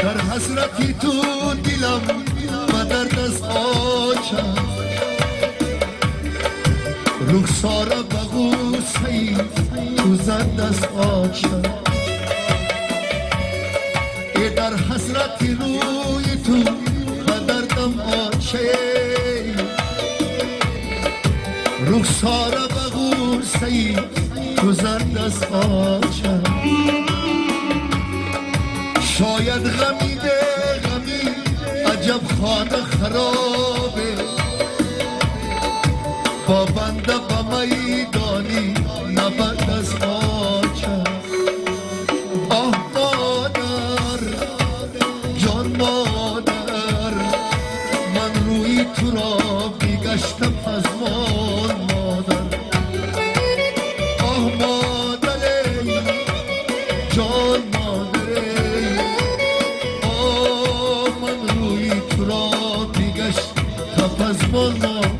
در حسرتی تو دلم و درد از آچم رخساره به غوصه تو زد از آچم ای در حسرتی روی تو و دردم آچه رخساره به غوصه تو زد از آچم شاید غمی به غمی عجب خانه خرابه با بنده به میدانی نبرد از آچم آه مادر جان مادر من روی تو را بیگشتم پزمان مادر آه مادر جان مادر آه من روی تو را بیگشتم پزمان مادر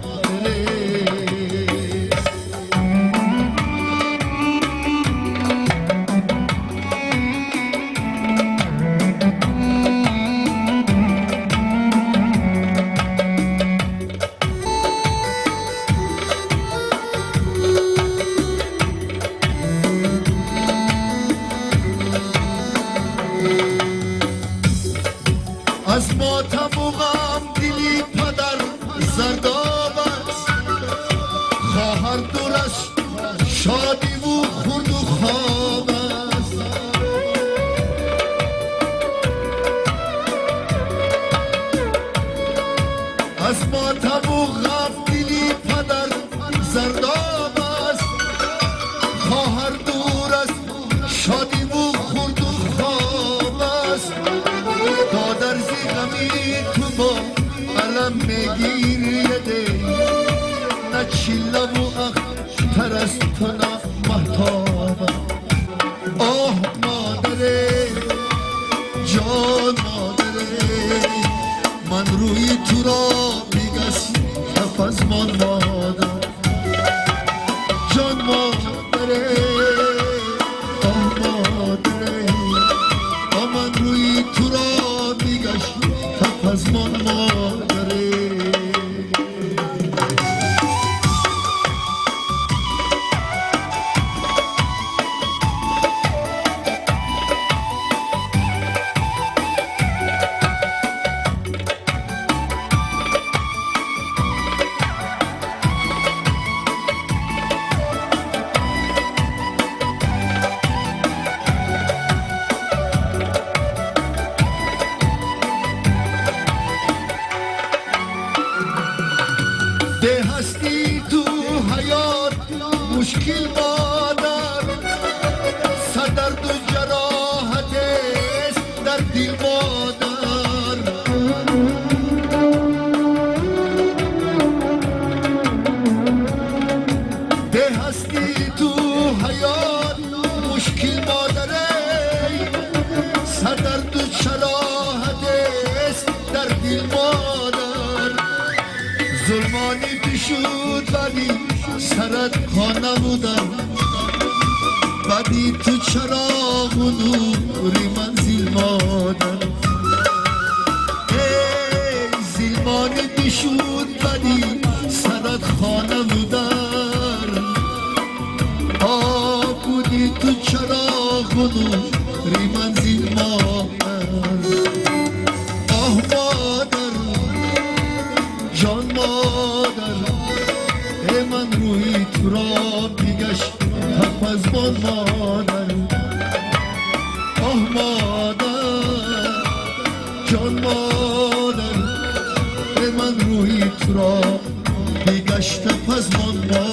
از ماتم و غم دلی پدر زرداب است خواهر دورش شادی و خورد و خواب است از ماتم و غم دلی پدر زرداب است خواهر دور است شادی و خورد و خواب است دادر غمی تو با علم میگیریده نه چیله و اختر از تو نه محتابه آه مادره جان مادره من روی تو را بیگشتم پزمان مادر جان مادره آه مادره من روی تو را بیگشتم پزمان مادره به هستی تو حیات مشکل مادر صدرد و جراحت است در دل مادر به هستی تو حیات مشکل مادر صدرد و جراحت است در دل مادر ظلمانی پیشود بدی سرت خانه بودم بدی تو چراغ و نوری منزل مادر ای ظلمانی پیشود بدی سرت خانه بودم آب بودی تو چراغ و نوری منزل مادر آه مادر جان مادر ای من روی تو را بیگشتم پزمان مادر آه مادر جان مادر ای من روی تو را بیگشتم پزمان مادر